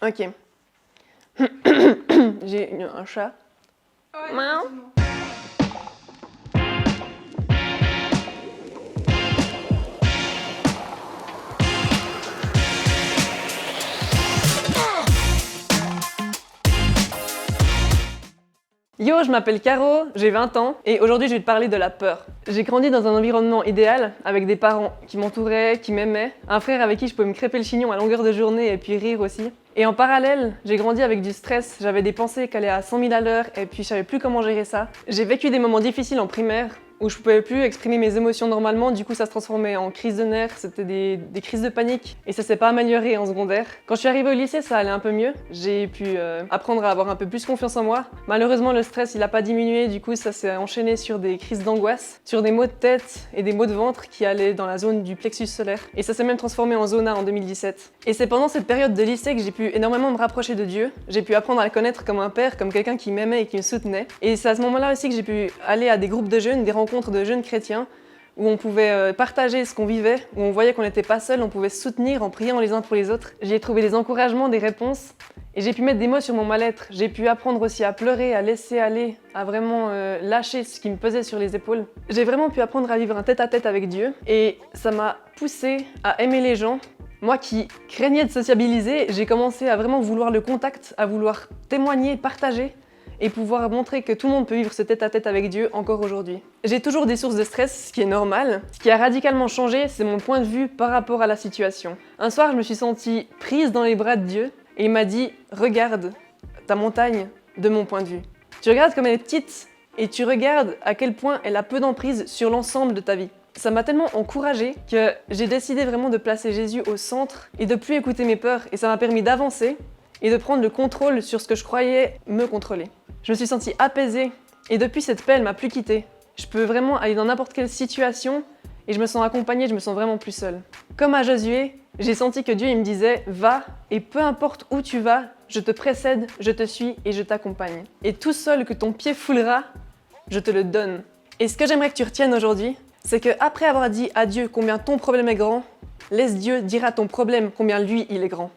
Ok. J'ai un chat. Ouais, Miaou. effectivement. Yo, je m'appelle Caro, j'ai 20 ans et aujourd'hui je vais te parler de la peur. J'ai grandi dans un environnement idéal avec des parents qui m'entouraient, qui m'aimaient, un frère avec qui je pouvais me crêper le chignon à longueur de journée et puis rire aussi. Et en parallèle, j'ai grandi avec du stress, j'avais des pensées qui allaient à 100 000 à l'heure et puis je savais plus comment gérer ça. J'ai vécu des moments difficiles en primaire où je pouvais plus exprimer mes émotions normalement, du coup ça se transformait en crise de nerfs, c'était des crises de panique et ça s'est pas amélioré en secondaire. Quand je suis arrivée au lycée, ça allait un peu mieux, j'ai pu apprendre à avoir un peu plus confiance en moi. Malheureusement le stress il a pas diminué, du coup ça s'est enchaîné sur des crises d'angoisse, sur des maux de tête et des maux de ventre qui allaient dans la zone du plexus solaire et ça s'est même transformé en zona en 2017. Et c'est pendant cette période de lycée que j'ai pu énormément me rapprocher de Dieu, j'ai pu apprendre à le connaître comme un père, comme quelqu'un qui m'aimait et qui me soutenait. Et c'est à ce moment-là aussi que j'ai pu aller à des groupes de jeunes, des rencontres de jeunes chrétiens, où on pouvait partager ce qu'on vivait, où on voyait qu'on n'était pas seul, on pouvait se soutenir en priant les uns pour les autres. J'y ai trouvé des encouragements, des réponses, et j'ai pu mettre des mots sur mon mal-être. J'ai pu apprendre aussi à pleurer, à laisser aller, à vraiment lâcher ce qui me pesait sur les épaules. J'ai vraiment pu apprendre à vivre un tête-à-tête avec Dieu, et ça m'a poussée à aimer les gens. Moi qui craignais de sociabiliser, j'ai commencé à vraiment vouloir le contact, à vouloir témoigner, partager et pouvoir montrer que tout le monde peut vivre ce tête-à-tête avec Dieu encore aujourd'hui. J'ai toujours des sources de stress, ce qui est normal. Ce qui a radicalement changé, c'est mon point de vue par rapport à la situation. Un soir, je me suis sentie prise dans les bras de Dieu et il m'a dit « Regarde ta montagne de mon point de vue. Tu regardes comme elle est petite et tu regardes à quel point elle a peu d'emprise sur l'ensemble de ta vie. » Ça m'a tellement encouragée que j'ai décidé vraiment de placer Jésus au centre et de plus écouter mes peurs et ça m'a permis d'avancer et de prendre le contrôle sur ce que je croyais me contrôler. Je me suis sentie apaisée et depuis cette paix, elle m'a plus quittée. Je peux vraiment aller dans n'importe quelle situation et je me sens accompagnée, je me sens vraiment plus seule. Comme à Josué, j'ai senti que Dieu il me disait « Va et peu importe où tu vas, je te précède, je te suis et je t'accompagne. Et tout seul que ton pied foulera, je te le donne. » Et ce que j'aimerais que tu retiennes aujourd'hui, c'est qu'après avoir dit à Dieu combien ton problème est grand, laisse Dieu dire à ton problème combien lui il est grand.